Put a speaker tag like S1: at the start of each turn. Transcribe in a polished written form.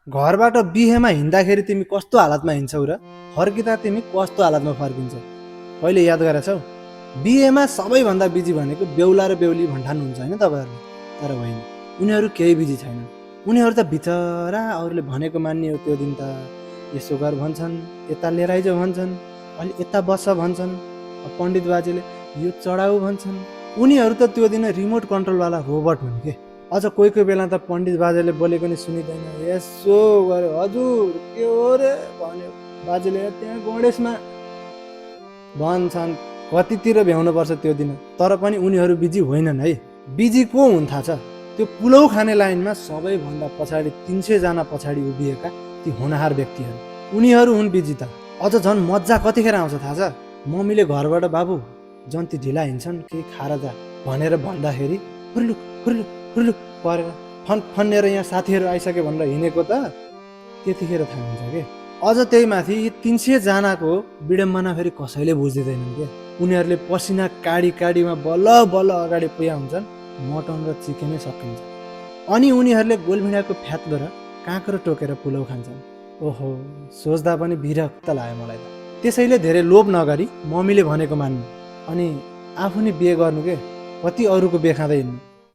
S1: घरबाट बिहेमा हिँड्दाखेरि तिमी कस्तो हालतमा हिँड्छौ र फर्किँदा तिमी कस्तो हालतमा फर्किन्छौ कहिले याद गरेछौ? बिहेमा सबैभन्दा बिजी भनेको बेहुला र बेहुली भन्ठान्नुहुन्छ होइन तपाईँहरूले? तर होइन, उनीहरू केही बिजी छैनन्। उनीहरू त बिचरा अरूले भनेको मान्ने हो। त्यो दिन त यसो गर भन्छन्, यता लिएर आइज भन्छन्, अलि यता बस भन्छन्, पण्डित बाजेले यो चढाउ भन्छन्। उनीहरू त त्यो दिन रिमोट कन्ट्रोलवाला रोबोट हुन् के। अझ कोही कोही बेला त पण्डित बाजेले बोलेको नि सुनिँदैन। यसो गर्यो, हजुर के हो रे भन्यो बाजेले, त्यहाँ गणेशमा भन्छन्। कतितिर भ्याउनु पर्छ त्यो दिन। तर पनि उनीहरू बिजी होइनन् है। बिजी को हुन् थाहा छ? त्यो पुलाउ खाने लाइनमा सबैभन्दा पछाडि 300 जना पछाडि उभिएका ती होनहार व्यक्तिहरू, उनीहरू हुन् बिजी त। अझ झन् मजा कतिखेर आउँछ थाहा छ? मम्मीले घरबाट बाबु जन्ती ढिला हिँड्छन् केही खाएर जा भनेर भन्दाखेरि हुर्लुक हुर्लुक हुर्लुक परेर फन्नेर यहाँ साथीहरू आइसक्यो भनेर हिँडेको त त्यतिखेर थाहा हुन्छ के। अझ त्यही माथि 300 जनाको विडम्बना फेरि कसैले बुझ्दैनन् के। उनीहरूले पसिना काडी काडीमा बल्ल बल्ल अगाडि पुग्या हुन्छन्। मटन र चिकनै सकिन्छ। अनि उनीहरूले गोलभिडाको फ्यातबाट काँक्रो टोकेर पुलाउ खान्छन्। ओहो, सोच्दा पनि विरक्त लाग्यो मलाई त। त्यसैले धेरै लोभ नगरी मम्मीले भनेको मान्नु, अनि आफू नि बिहे गर्नु के। कति अरूको बिहे खाँदै हिँड्नु।